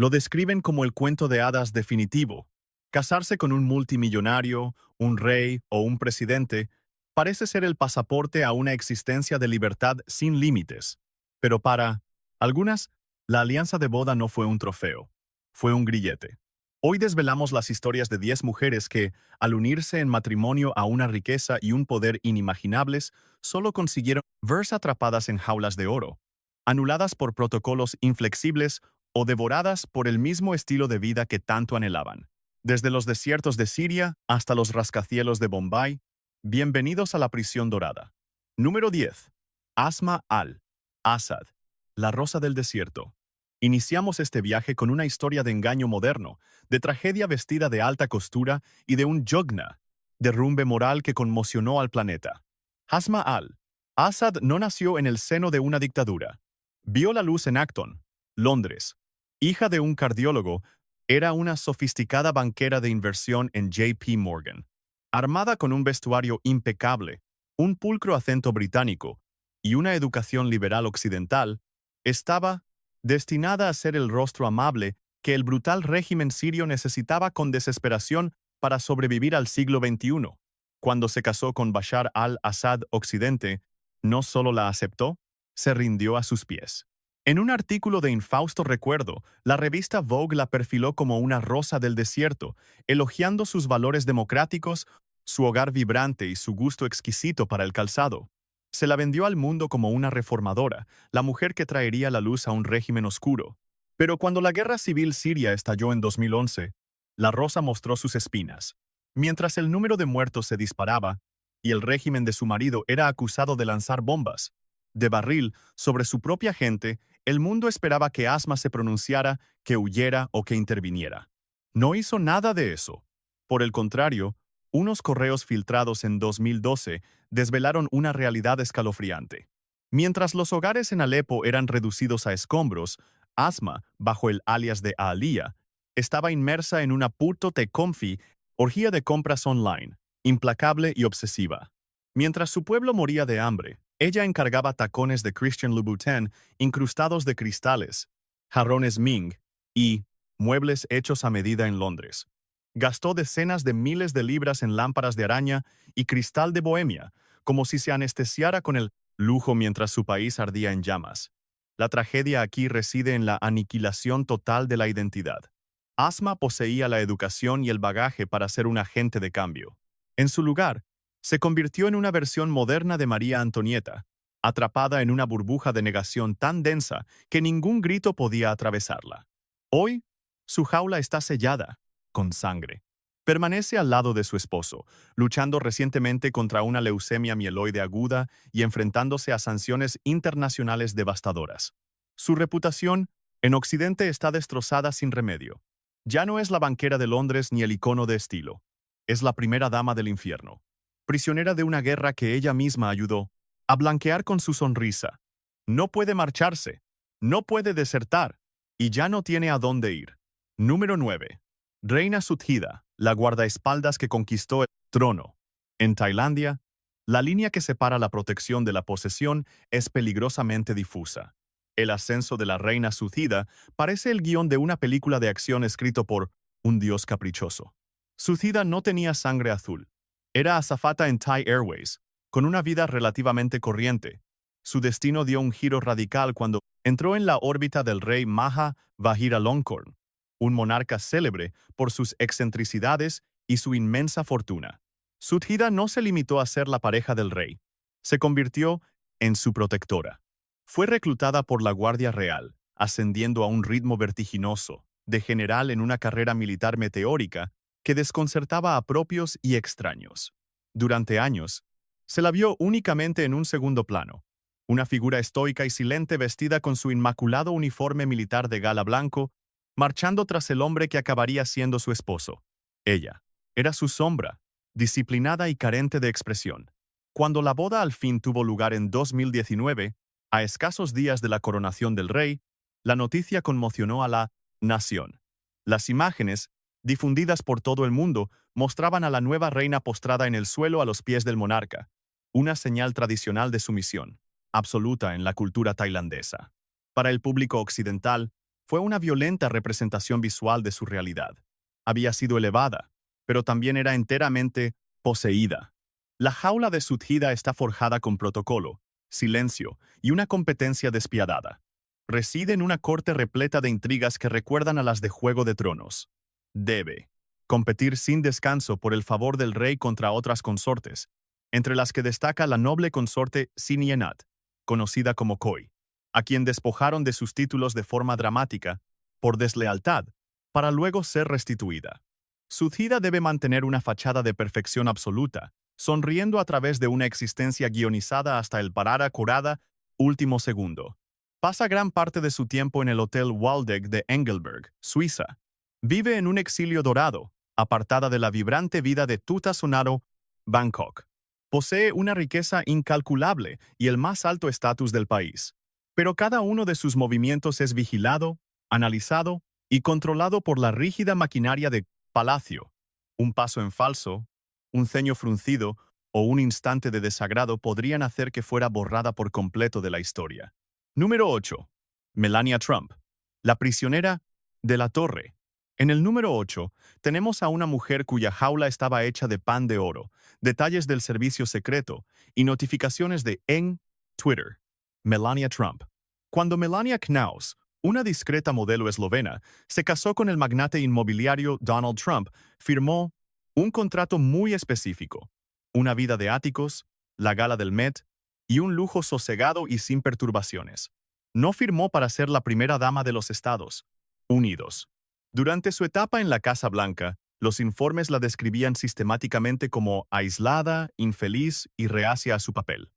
Lo describen como el cuento de hadas definitivo. Casarse con un multimillonario, un rey o un presidente parece ser el pasaporte a una existencia de libertad sin límites. Pero para algunas, la alianza de boda no fue un trofeo, fue un grillete. Hoy desvelamos las historias de 10 mujeres que, al unirse en matrimonio a una riqueza y un poder inimaginables, solo consiguieron verse atrapadas en jaulas de oro, anuladas por protocolos inflexibles o devoradas por el mismo estilo de vida que tanto anhelaban. Desde los desiertos de Siria hasta los rascacielos de Bombay, bienvenidos a la prisión dorada. Número 10. Asma al-Assad, la rosa del desierto. Iniciamos este viaje con una historia de engaño moderno, de tragedia vestida de alta costura y de un yugna, derrumbe moral que conmocionó al planeta. Asma al-Assad no nació en el seno de una dictadura. Vio la luz en Acton, Londres. Hija de un cardiólogo, era una sofisticada banquera de inversión en JP Morgan. Armada con un vestuario impecable, un pulcro acento británico y una educación liberal occidental, estaba destinada a ser el rostro amable que el brutal régimen sirio necesitaba con desesperación para sobrevivir al siglo XXI. Cuando se casó con Bashar al-Assad Occidente, no solo la aceptó, se rindió a sus pies. En un artículo de infausto recuerdo, la revista Vogue la perfiló como una rosa del desierto, elogiando sus valores democráticos, su hogar vibrante y su gusto exquisito para el calzado. Se la vendió al mundo como una reformadora, la mujer que traería la luz a un régimen oscuro. Pero cuando la guerra civil siria estalló en 2011, la rosa mostró sus espinas. Mientras el número de muertos se disparaba y el régimen de su marido era acusado de lanzar bombas de barril sobre su propia gente, el mundo esperaba que Asma se pronunciara, que huyera o que interviniera. No hizo nada de eso. Por el contrario, unos correos filtrados en 2012 desvelaron una realidad escalofriante. Mientras los hogares en Alepo eran reducidos a escombros, Asma, bajo el alias de Aaliyah, estaba inmersa en una puto te confi, orgía de compras online, implacable y obsesiva. Mientras su pueblo moría de hambre, ella encargaba tacones de Christian Louboutin incrustados de cristales, jarrones Ming y muebles hechos a medida en Londres. Gastó decenas de miles de libras en lámparas de araña y cristal de Bohemia, como si se anestesiara con el lujo mientras su país ardía en llamas. La tragedia aquí reside en la aniquilación total de la identidad. Asma poseía la educación y el bagaje para ser un agente de cambio. En su lugar, se convirtió en una versión moderna de María Antonieta, atrapada en una burbuja de negación tan densa que ningún grito podía atravesarla. Hoy, su jaula está sellada, con sangre. Permanece al lado de su esposo, luchando recientemente contra una leucemia mieloide aguda y enfrentándose a sanciones internacionales devastadoras. Su reputación en Occidente está destrozada sin remedio. Ya no es la banquera de Londres ni el icono de estilo. Es la primera dama del infierno, prisionera de una guerra que ella misma ayudó a blanquear con su sonrisa. No puede marcharse, no puede desertar, y ya no tiene a dónde ir. Número 9. Reina Suthida, la guardaespaldas que conquistó el trono. En Tailandia, la línea que separa la protección de la posesión es peligrosamente difusa. El ascenso de la reina Suthida parece el guión de una película de acción escrito por un dios caprichoso. Suthida no tenía sangre azul. Era azafata en Thai Airways, con una vida relativamente corriente. Su destino dio un giro radical cuando entró en la órbita del rey Maha Vajiralongkorn, un monarca célebre por sus excentricidades y su inmensa fortuna. Suthida no se limitó a ser la pareja del rey. Se convirtió en su protectora. Fue reclutada por la Guardia Real, ascendiendo a un ritmo vertiginoso, de general en una carrera militar meteórica que desconcertaba a propios y extraños. Durante años, se la vio únicamente en un segundo plano, una figura estoica y silente vestida con su inmaculado uniforme militar de gala blanco, marchando tras el hombre que acabaría siendo su esposo. Ella era su sombra, disciplinada y carente de expresión. Cuando la boda al fin tuvo lugar en 2019, a escasos días de la coronación del rey, la noticia conmocionó a la nación. Las imágenes, difundidas por todo el mundo, mostraban a la nueva reina postrada en el suelo a los pies del monarca, una señal tradicional de sumisión, absoluta en la cultura tailandesa. Para el público occidental, fue una violenta representación visual de su realidad. Había sido elevada, pero también era enteramente poseída. La jaula de Sudhida está forjada con protocolo, silencio y una competencia despiadada. Reside en una corte repleta de intrigas que recuerdan a las de Juego de Tronos. Debe competir sin descanso por el favor del rey contra otras consortes, entre las que destaca la noble consorte Sinienat, conocida como Koi, a quien despojaron de sus títulos de forma dramática, por deslealtad, para luego ser restituida. Sudhida debe mantener una fachada de perfección absoluta, sonriendo a través de una existencia guionizada hasta el parar acurada último segundo. Pasa gran parte de su tiempo en el Hotel Waldeck de Engelberg, Suiza. Vive en un exilio dorado, apartada de la vibrante vida de Tutasonaro, Bangkok. Posee una riqueza incalculable y el más alto estatus del país. Pero cada uno de sus movimientos es vigilado, analizado y controlado por la rígida maquinaria de palacio. Un paso en falso, un ceño fruncido o un instante de desagrado podrían hacer que fuera borrada por completo de la historia. Número 8. Melania Trump, la prisionera de la torre. En el número 8, tenemos a una mujer cuya jaula estaba hecha de pan de oro, detalles del servicio secreto y notificaciones en Twitter. Melania Trump. Cuando Melania Knaus, una discreta modelo eslovena, se casó con el magnate inmobiliario Donald Trump, firmó un contrato muy específico, una vida de áticos, la gala del Met y un lujo sosegado y sin perturbaciones. No firmó para ser la primera dama de los Estados Unidos. Durante su etapa en la Casa Blanca, los informes la describían sistemáticamente como aislada, infeliz y reacia a su papel.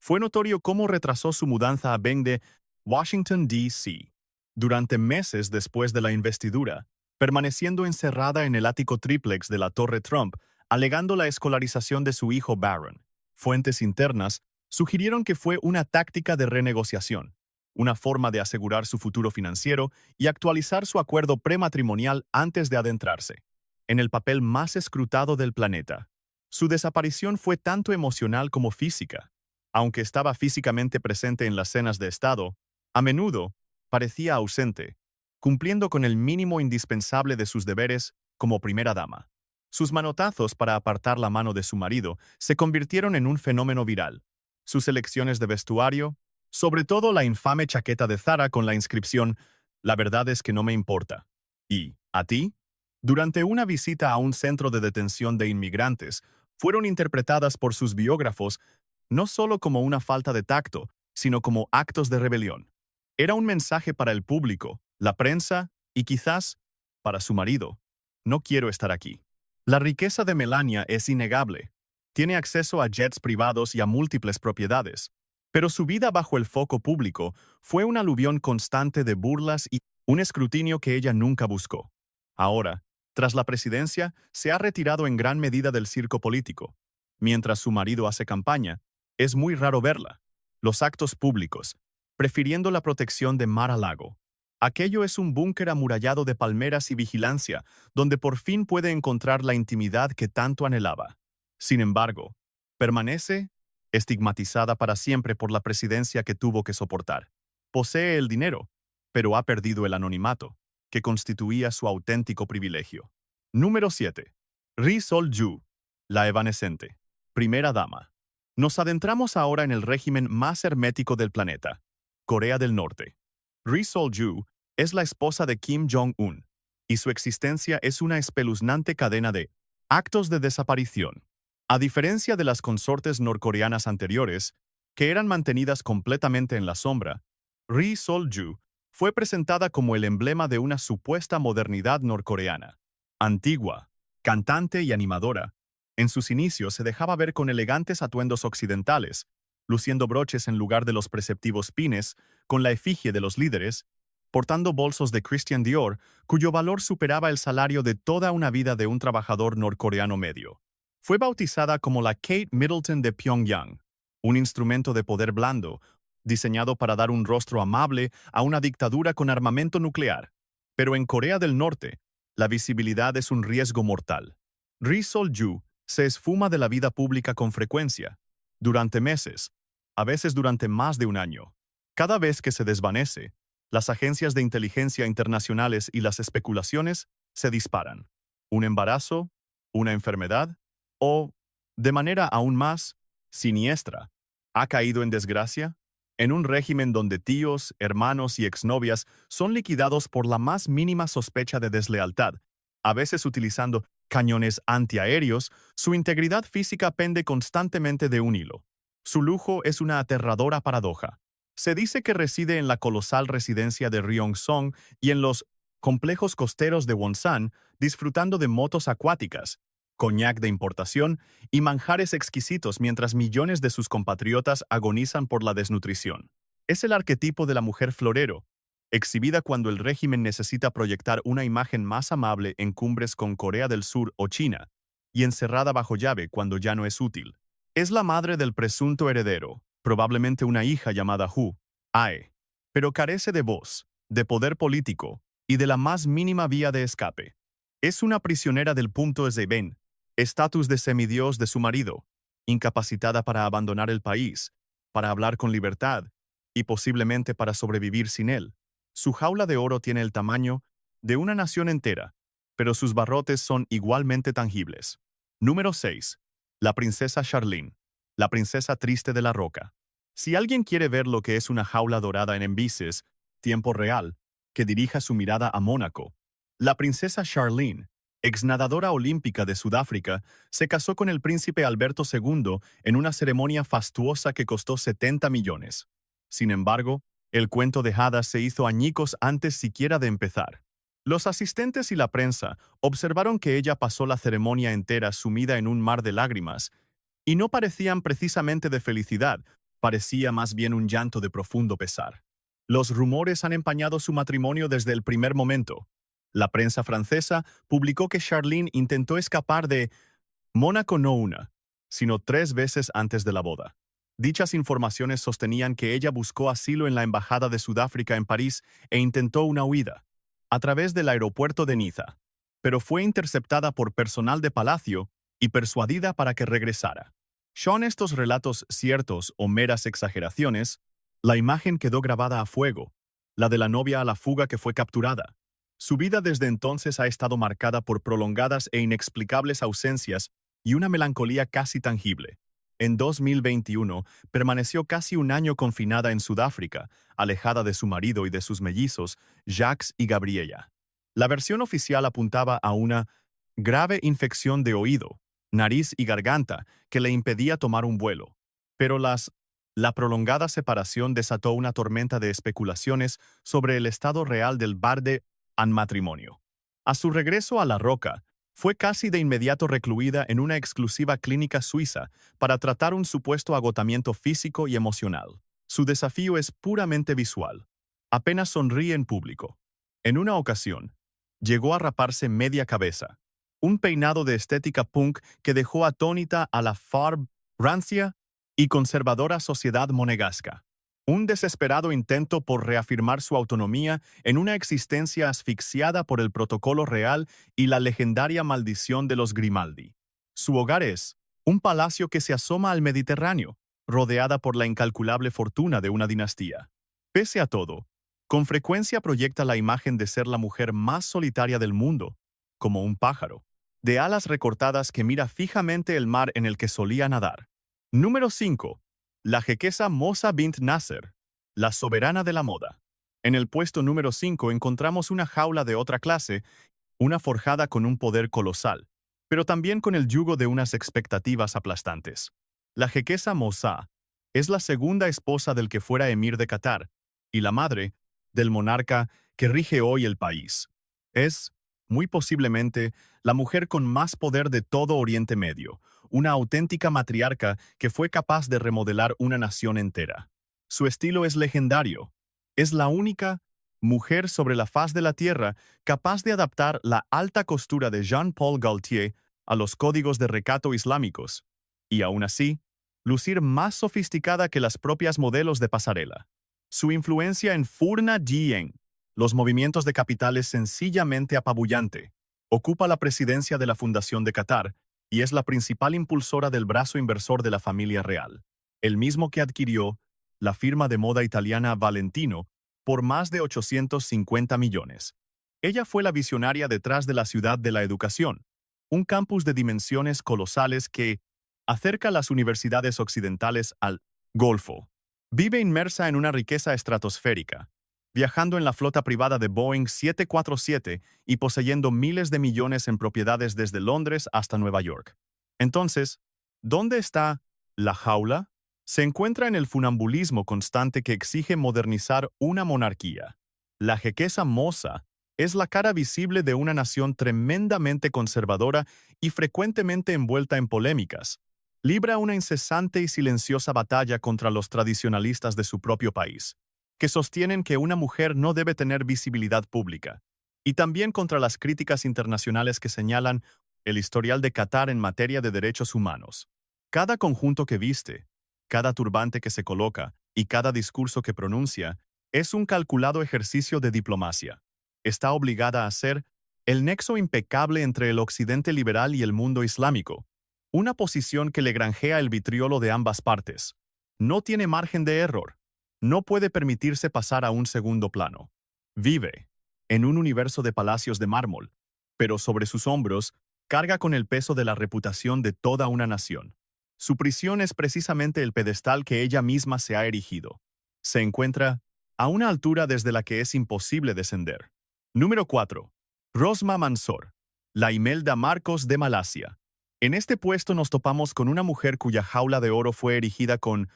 Fue notorio cómo retrasó su mudanza a Bend de Washington, D.C. durante meses después de la investidura, permaneciendo encerrada en el ático triplex de la Torre Trump, alegando la escolarización de su hijo Barron. Fuentes internas sugirieron que fue una táctica de renegociación, una forma de asegurar su futuro financiero y actualizar su acuerdo prematrimonial antes de adentrarse en el papel más escrutado del planeta. Su desaparición fue tanto emocional como física. Aunque estaba físicamente presente en las cenas de Estado, a menudo parecía ausente, cumpliendo con el mínimo indispensable de sus deberes como primera dama. Sus manotazos para apartar la mano de su marido se convirtieron en un fenómeno viral. Sus elecciones de vestuario, sobre todo la infame chaqueta de Zara con la inscripción «La verdad es que no me importa». ¿Y a ti? Durante una visita a un centro de detención de inmigrantes, fueron interpretadas por sus biógrafos no solo como una falta de tacto, sino como actos de rebelión. Era un mensaje para el público, la prensa y quizás para su marido. No quiero estar aquí. La riqueza de Melania es innegable. Tiene acceso a jets privados y a múltiples propiedades. Pero su vida bajo el foco público fue un aluvión constante de burlas y un escrutinio que ella nunca buscó. Ahora, tras la presidencia, se ha retirado en gran medida del circo político. Mientras su marido hace campaña, es muy raro verla. Los actos públicos, prefiriendo la protección de Mar-a-Lago. Aquello es un búnker amurallado de palmeras y vigilancia, donde por fin puede encontrar la intimidad que tanto anhelaba. Sin embargo, permanece estigmatizada para siempre por la presidencia que tuvo que soportar. Posee el dinero, pero ha perdido el anonimato, que constituía su auténtico privilegio. Número 7. Ri Sol-ju, la evanescente. Primera dama. Nos adentramos ahora en el régimen más hermético del planeta, Corea del Norte. Ri Sol-ju es la esposa de Kim Jong-un, y su existencia es una espeluznante cadena de actos de desaparición. A diferencia de las consortes norcoreanas anteriores, que eran mantenidas completamente en la sombra, Ri Sol-ju fue presentada como el emblema de una supuesta modernidad norcoreana. Antigua, cantante y animadora, en sus inicios se dejaba ver con elegantes atuendos occidentales, luciendo broches en lugar de los preceptivos pines, con la efigie de los líderes, portando bolsos de Christian Dior, cuyo valor superaba el salario de toda una vida de un trabajador norcoreano medio. Fue bautizada como la Kate Middleton de Pyongyang, un instrumento de poder blando, diseñado para dar un rostro amable a una dictadura con armamento nuclear. Pero en Corea del Norte, la visibilidad es un riesgo mortal. Ri Sol-ju se esfuma de la vida pública con frecuencia, durante meses, a veces durante más de un año. Cada vez que se desvanece, Las agencias de inteligencia internacionales y las especulaciones se disparan. ¿Un embarazo? ¿Una enfermedad? ¿O, de manera aún más siniestra, ha caído en desgracia? En un régimen donde tíos, hermanos y exnovias son liquidados por la más mínima sospecha de deslealtad, a veces utilizando cañones antiaéreos, su integridad física pende constantemente de un hilo. Su lujo es una aterradora paradoja. Se dice que reside en la colosal residencia de Ryeong-song y en los complejos costeros de Wonsan, disfrutando de motos acuáticas, coñac de importación y manjares exquisitos mientras millones de sus compatriotas agonizan por la desnutrición. Es el arquetipo de la mujer florero, exhibida cuando el régimen necesita proyectar una imagen más amable en cumbres con Corea del Sur o China, y encerrada bajo llave cuando ya no es útil. Es la madre del presunto heredero, probablemente una hija llamada Hu, Ae, pero carece de voz, de poder político y de la más mínima vía de escape. Es una prisionera del punto Eseben, estatus de semidios de su marido, incapacitada para abandonar el país, para hablar con libertad y posiblemente para sobrevivir sin él. Su jaula de oro tiene el tamaño de una nación entera, pero sus barrotes son igualmente tangibles. Número 6. La princesa Charlene, la princesa triste de la roca. Si alguien quiere ver lo que es una jaula dorada en Embises, tiempo real, que dirija su mirada a Mónaco. La princesa Charlene, exnadadora olímpica de Sudáfrica, se casó con el príncipe Alberto II en una ceremonia fastuosa que costó 70 millones. Sin embargo, el cuento de hadas se hizo añicos antes siquiera de empezar. Los asistentes y la prensa observaron que ella pasó la ceremonia entera sumida en un mar de lágrimas, y no parecían precisamente de felicidad, parecía más bien un llanto de profundo pesar. Los rumores han empañado su matrimonio desde el primer momento. La prensa francesa publicó que Charlene intentó escapar de Mónaco no una, sino 3 veces antes de la boda. Dichas informaciones sostenían que ella buscó asilo en la Embajada de Sudáfrica en París e intentó una huida, a través del aeropuerto de Niza, pero fue interceptada por personal de palacio y persuadida para que regresara. ¿Son estos relatos ciertos o meras exageraciones? La imagen quedó grabada a fuego, la de la novia a la fuga que fue capturada. Su vida desde entonces ha estado marcada por prolongadas e inexplicables ausencias y una melancolía casi tangible. En 2021, permaneció casi un año confinada en Sudáfrica, alejada de su marido y de sus mellizos, Jacques y Gabriella. La versión oficial apuntaba a una grave infección de oído, nariz y garganta que le impedía tomar un vuelo. Pero la prolongada separación desató una tormenta de especulaciones sobre el estado real del barde an matrimonio. A su regreso a La Roca, fue casi de inmediato recluida en una exclusiva clínica suiza para tratar un supuesto agotamiento físico y emocional. Su desafío es puramente visual. Apenas sonríe en público. En una ocasión, llegó a raparse media cabeza. Un peinado de estética punk que dejó atónita a la rancia y conservadora sociedad monegasca. Un desesperado intento por reafirmar su autonomía en una existencia asfixiada por el protocolo real y la legendaria maldición de los Grimaldi. Su hogar es un palacio que se asoma al Mediterráneo, rodeada por la incalculable fortuna de una dinastía. Pese a todo, con frecuencia proyecta la imagen de ser la mujer más solitaria del mundo, como un pájaro, de alas recortadas que mira fijamente el mar en el que solía nadar. Número 5. La jequesa Moza bint Nasser, la soberana de la moda. En el puesto número 5 encontramos una jaula de otra clase, una forjada con un poder colosal, pero también con el yugo de unas expectativas aplastantes. La jequesa Moza es la segunda esposa del que fuera emir de Qatar y la madre del monarca que rige hoy el país. Es, muy posiblemente, la mujer con más poder de todo Oriente Medio, una auténtica matriarca que fue capaz de remodelar una nación entera. Su estilo es legendario. Es la única mujer sobre la faz de la tierra capaz de adaptar la alta costura de Jean-Paul Gaultier a los códigos de recato islámicos, y aún así, lucir más sofisticada que las propias modelos de pasarela. Su influencia en Furna Jieng, los movimientos de capitales sencillamente apabullante. Ocupa la presidencia de la Fundación de Qatar y es la principal impulsora del brazo inversor de la familia real, el mismo que adquirió la firma de moda italiana Valentino por más de 850 millones. Ella fue la visionaria detrás de la Ciudad de la Educación, un campus de dimensiones colosales que acerca las universidades occidentales al Golfo. Vive inmersa en una riqueza estratosférica, viajando en la flota privada de Boeing 747 y poseyendo miles de millones en propiedades desde Londres hasta Nueva York. Entonces, ¿dónde está la jaula? Se encuentra en el funambulismo constante que exige modernizar una monarquía. La jequeza moza es la cara visible de una nación tremendamente conservadora y frecuentemente envuelta en polémicas. Libra una incesante y silenciosa batalla contra los tradicionalistas de su propio país, que sostienen que una mujer no debe tener visibilidad pública, y también contra las críticas internacionales que señalan el historial de Qatar en materia de derechos humanos. Cada conjunto que viste, cada turbante que se coloca y cada discurso que pronuncia es un calculado ejercicio de diplomacia. Está obligada a ser el nexo impecable entre el occidente liberal y el mundo islámico, una posición que le granjea el vitriolo de ambas partes. No tiene margen de error. No puede permitirse pasar a un segundo plano. Vive en un universo de palacios de mármol, pero sobre sus hombros carga con el peso de la reputación de toda una nación. Su prisión es precisamente el pedestal que ella misma se ha erigido. Se encuentra a una altura desde la que es imposible descender. Número 4. Rosma Mansor, la Imelda Marcos de Malasia. En este puesto nos topamos con una mujer cuya jaula de oro fue erigida con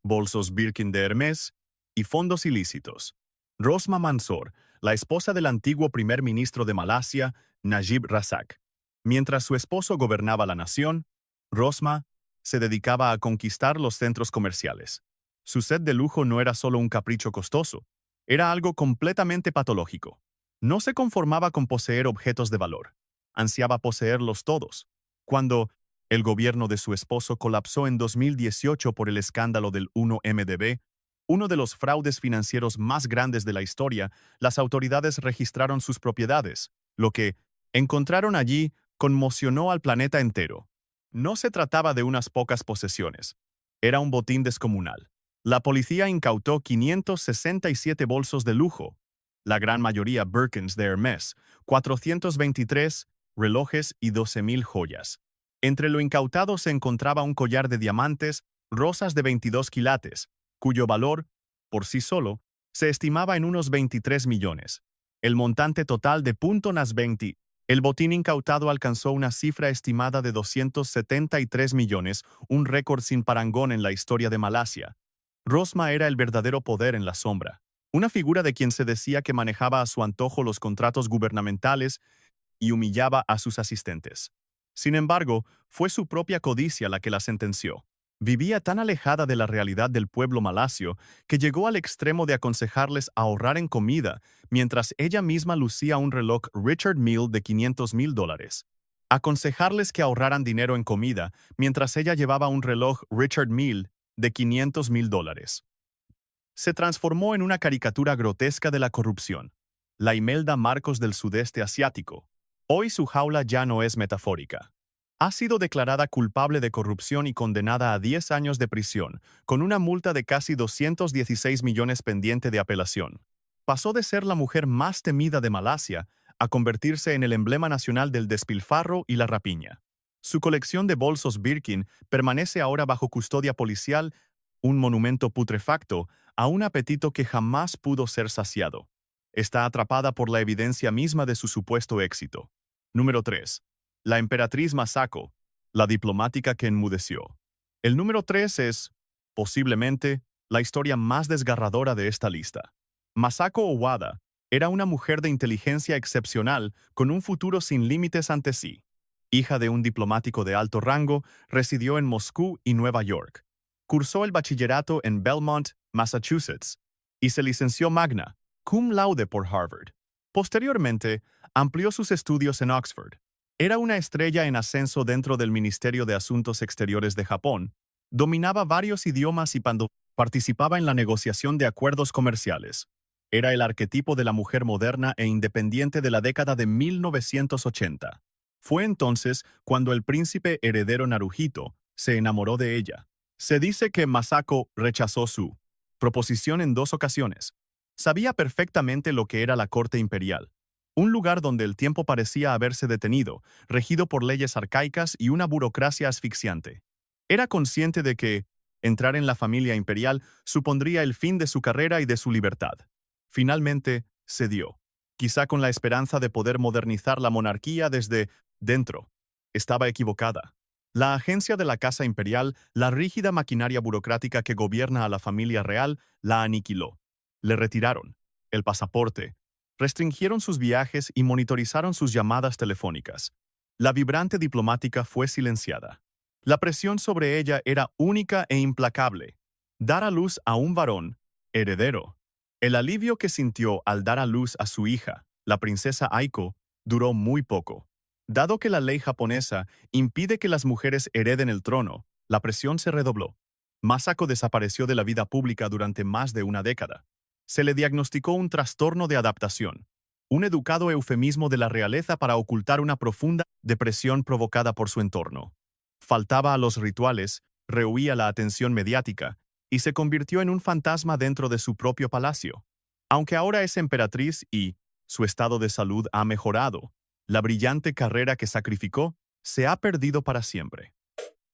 bolsos Birkin de Hermès y fondos ilícitos. Rosma Mansor, la esposa del antiguo primer ministro de Malasia, Najib Razak. Mientras su esposo gobernaba la nación, Rosma se dedicaba a conquistar los centros comerciales. Su sed de lujo no era solo un capricho costoso, era algo completamente patológico. No se conformaba con poseer objetos de valor, ansiaba poseerlos todos. Cuando el gobierno de su esposo colapsó en 2018 por el escándalo del 1MDB, uno de los fraudes financieros más grandes de la historia, las autoridades registraron sus propiedades. Lo que encontraron allí conmocionó al planeta entero. No se trataba de unas pocas posesiones. Era un botín descomunal. La policía incautó 567 bolsos de lujo, la gran mayoría Birkins de Hermès, 423 relojes y 12,000 joyas. Entre lo incautado se encontraba un collar de diamantes, rosas de 22 quilates, cuyo valor, por sí solo, se estimaba en unos 23 millones. El montante total de .20. El botín incautado alcanzó una cifra estimada de 273 millones, un récord sin parangón en la historia de Malasia. Rosma era el verdadero poder en la sombra, una figura de quien se decía que manejaba a su antojo los contratos gubernamentales y humillaba a sus asistentes. Sin embargo, fue su propia codicia la que la sentenció. Vivía tan alejada de la realidad del pueblo malasio que llegó al extremo de aconsejarles ahorrar en comida, mientras ella misma lucía un reloj Richard Mille de $500,000. Aconsejarles que ahorraran dinero en comida, mientras ella llevaba un reloj Richard Mille de $500,000. Se transformó en una caricatura grotesca de la corrupción, la Imelda Marcos del sudeste asiático. Hoy su jaula ya no es metafórica. Ha sido declarada culpable de corrupción y condenada a 10 años de prisión, con una multa de casi 216 millones pendiente de apelación. Pasó de ser la mujer más temida de Malasia a convertirse en el emblema nacional del despilfarro y la rapiña. Su colección de bolsos Birkin permanece ahora bajo custodia policial, un monumento putrefacto a un apetito que jamás pudo ser saciado. Está atrapada por la evidencia misma de su supuesto éxito. Número 3. La emperatriz Masako, la diplomática que enmudeció. El número 3 es, posiblemente, la historia más desgarradora de esta lista. Masako Owada era una mujer de inteligencia excepcional con un futuro sin límites ante sí. Hija de un diplomático de alto rango, residió en Moscú y Nueva York. Cursó el bachillerato en Belmont, Massachusetts, y se licenció magna, cum laude por Harvard. Posteriormente, amplió sus estudios en Oxford. Era una estrella en ascenso dentro del Ministerio de Asuntos Exteriores de Japón. Dominaba varios idiomas y participaba en la negociación de acuerdos comerciales. Era el arquetipo de la mujer moderna e independiente de la década de 1980. Fue entonces cuando el príncipe heredero Naruhito se enamoró de ella. Se dice que Masako rechazó su proposición en 2 ocasiones. Sabía perfectamente lo que era la corte imperial, un lugar donde el tiempo parecía haberse detenido, regido por leyes arcaicas y una burocracia asfixiante. Era consciente de que entrar en la familia imperial supondría el fin de su carrera y de su libertad. Finalmente, cedió, quizá con la esperanza de poder modernizar la monarquía desde dentro. Estaba equivocada. La agencia de la Casa Imperial, la rígida maquinaria burocrática que gobierna a la familia real, la aniquiló. Le retiraron el pasaporte, restringieron sus viajes y monitorizaron sus llamadas telefónicas. La vibrante diplomática fue silenciada. La presión sobre ella era única e implacable. Dar a luz a un varón, heredero. El alivio que sintió al dar a luz a su hija, la princesa Aiko, duró muy poco. Dado que la ley japonesa impide que las mujeres hereden el trono, la presión se redobló. Masako desapareció de la vida pública durante más de una década. Se le diagnosticó un trastorno de adaptación, un educado eufemismo de la realeza para ocultar una profunda depresión provocada por su entorno. Faltaba a los rituales, rehuía la atención mediática y se convirtió en un fantasma dentro de su propio palacio. Aunque ahora es emperatriz y su estado de salud ha mejorado, la brillante carrera que sacrificó se ha perdido para siempre.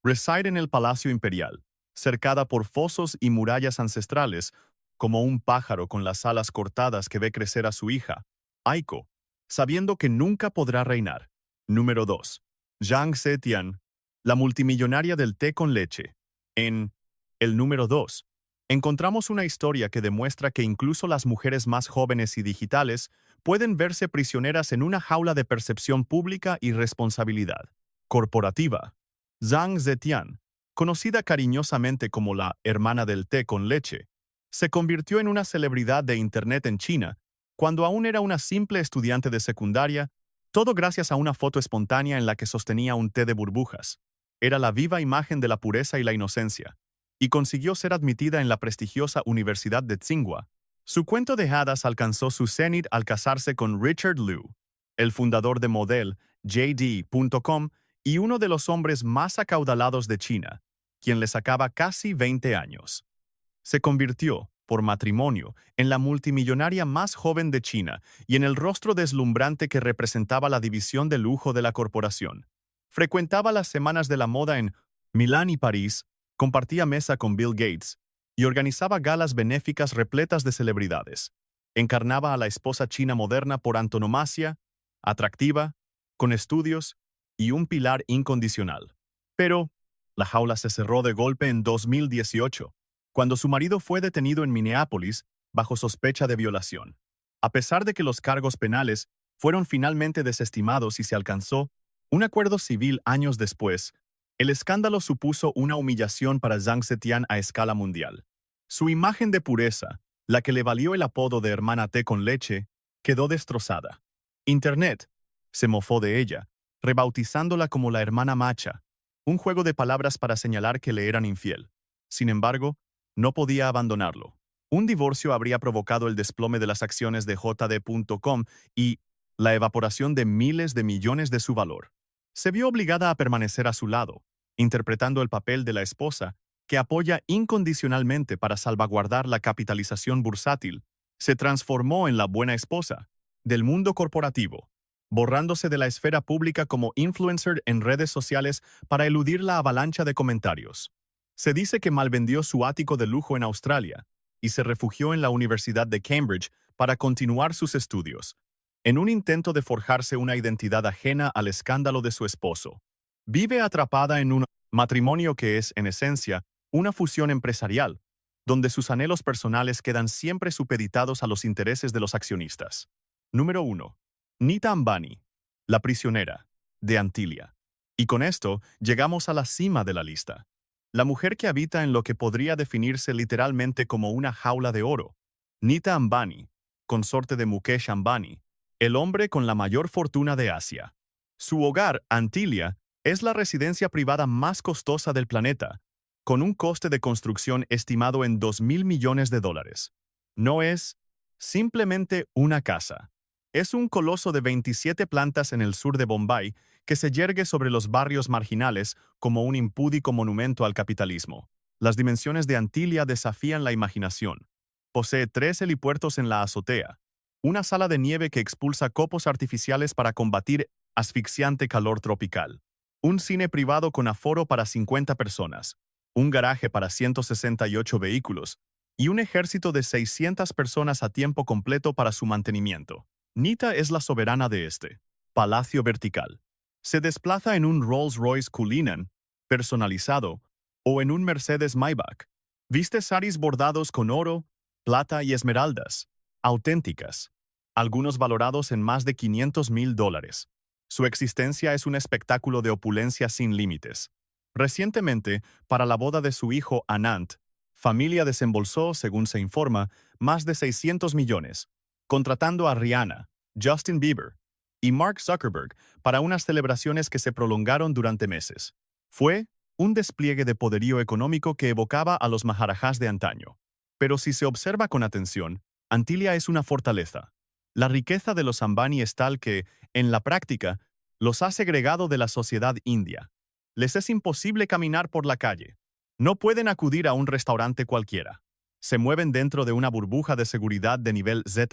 Reside en el Palacio Imperial, cercada por fosos y murallas ancestrales, como un pájaro con las alas cortadas que ve crecer a su hija, Aiko, sabiendo que nunca podrá reinar. Número 2. Zhang Zetian, la multimillonaria del té con leche. En el número 2, encontramos una historia que demuestra que incluso las mujeres más jóvenes y digitales pueden verse prisioneras en una jaula de percepción pública y responsabilidad corporativa. Zhang Zetian, conocida cariñosamente como la hermana del té con leche, se convirtió en una celebridad de Internet en China cuando aún era una simple estudiante de secundaria, todo gracias a una foto espontánea en la que sostenía un té de burbujas. Era la viva imagen de la pureza y la inocencia, y consiguió ser admitida en la prestigiosa Universidad de Tsinghua. Su cuento de hadas alcanzó su cenit al casarse con Richard Liu, el fundador de Model, JD.com, y uno de los hombres más acaudalados de China, quien le sacaba casi 20 años. Se convirtió, por matrimonio, en la multimillonaria más joven de China y en el rostro deslumbrante que representaba la división de lujo de la corporación. Frecuentaba las semanas de la moda en Milán y París, compartía mesa con Bill Gates y organizaba galas benéficas repletas de celebridades. Encarnaba a la esposa china moderna por antonomasia, atractiva, con estudios y un pilar incondicional. Pero la jaula se cerró de golpe en 2018, cuando su marido fue detenido en Minneapolis bajo sospecha de violación. A pesar de que los cargos penales fueron finalmente desestimados y se alcanzó un acuerdo civil años después, el escándalo supuso una humillación para Zhang Zetian a escala mundial. Su imagen de pureza, la que le valió el apodo de hermana té con leche, quedó destrozada. Internet se mofó de ella, rebautizándola como la hermana macha, un juego de palabras para señalar que le eran infiel. Sin embargo, no podía abandonarlo. Un divorcio habría provocado el desplome de las acciones de JD.com y la evaporación de miles de millones de su valor. Se vio obligada a permanecer a su lado, interpretando el papel de la esposa que apoya incondicionalmente para salvaguardar la capitalización bursátil. Se transformó en la buena esposa del mundo corporativo, borrándose de la esfera pública como influencer en redes sociales para eludir la avalancha de comentarios. Se dice que malvendió su ático de lujo en Australia y se refugió en la Universidad de Cambridge para continuar sus estudios, en un intento de forjarse una identidad ajena al escándalo de su esposo. Vive atrapada en un matrimonio que es, en esencia, una fusión empresarial, donde sus anhelos personales quedan siempre supeditados a los intereses de los accionistas. Número 1. Nita Ambani, la prisionera, de Antilia. Y con esto llegamos a la cima de la lista. La mujer que habita en lo que podría definirse literalmente como una jaula de oro. Nita Ambani, consorte de Mukesh Ambani, el hombre con la mayor fortuna de Asia. Su hogar, Antilia, es la residencia privada más costosa del planeta, con un coste de construcción estimado en $2.000 millones. No es simplemente una casa. Es un coloso de 27 plantas en el sur de Bombay que se yergue sobre los barrios marginales como un impúdico monumento al capitalismo. Las dimensiones de Antilia desafían la imaginación. Posee 3 helipuertos en la azotea, una sala de nieve que expulsa copos artificiales para combatir asfixiante calor tropical, un cine privado con aforo para 50 personas, un garaje para 168 vehículos y un ejército de 600 personas a tiempo completo para su mantenimiento. Nita es la soberana de este palacio vertical. Se desplaza en un Rolls-Royce Cullinan, personalizado, o en un Mercedes Maybach. Viste saris bordados con oro, plata y esmeraldas, auténticas, algunos valorados en más de $500,000. Su existencia es un espectáculo de opulencia sin límites. Recientemente, para la boda de su hijo Anant, familia desembolsó, según se informa, más de 600 millones, contratando a Rihanna, Justin Bieber y Mark Zuckerberg para unas celebraciones que se prolongaron durante meses. Fue un despliegue de poderío económico que evocaba a los maharajas de antaño. Pero si se observa con atención, Antilia es una fortaleza. La riqueza de los Ambani es tal que, en la práctica, los ha segregado de la sociedad india. Les es imposible caminar por la calle. No pueden acudir a un restaurante cualquiera. Se mueven dentro de una burbuja de seguridad de nivel Z+,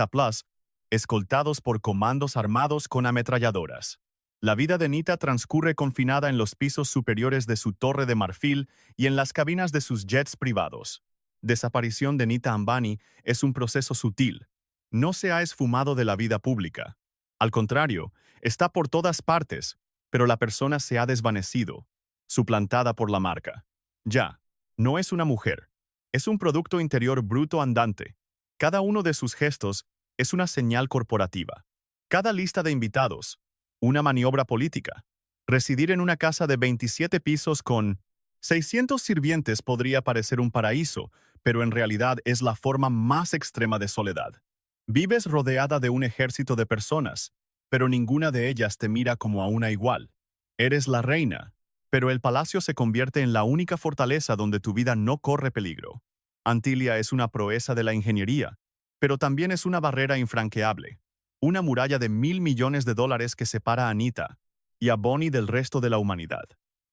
escoltados por comandos armados con ametralladoras. La vida de Nita transcurre confinada en los pisos superiores de su torre de marfil y en las cabinas de sus jets privados. Desaparición de Nita Ambani es un proceso sutil. No se ha esfumado de la vida pública. Al contrario, está por todas partes, pero la persona se ha desvanecido, suplantada por la marca. Ya, no es una mujer. Es un producto interior bruto andante. Cada uno de sus gestos es una señal corporativa. Cada lista de invitados, una maniobra política. Residir en una casa de 27 pisos con 600 sirvientes podría parecer un paraíso, pero en realidad es la forma más extrema de soledad. Vives rodeada de un ejército de personas, pero ninguna de ellas te mira como a una igual. Eres la reina, pero el palacio se convierte en la única fortaleza donde tu vida no corre peligro. Antilia es una proeza de la ingeniería, pero también es una barrera infranqueable. Una muralla de $1,000 millones que separa a Anita y a Bonnie del resto de la humanidad.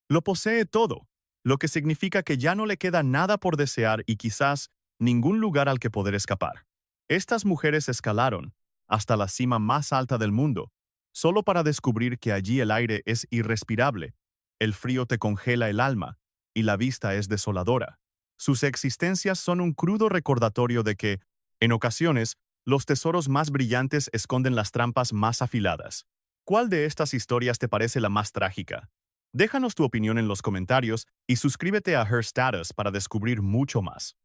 Lo posee todo, lo que significa que ya no le queda nada por desear y quizás ningún lugar al que poder escapar. Estas mujeres escalaron hasta la cima más alta del mundo, solo para descubrir que allí el aire es irrespirable, el frío te congela el alma y la vista es desoladora. Sus existencias son un crudo recordatorio de que, en ocasiones, los tesoros más brillantes esconden las trampas más afiladas. ¿Cuál de estas historias te parece la más trágica? Déjanos tu opinión en los comentarios y suscríbete a Her Status para descubrir mucho más.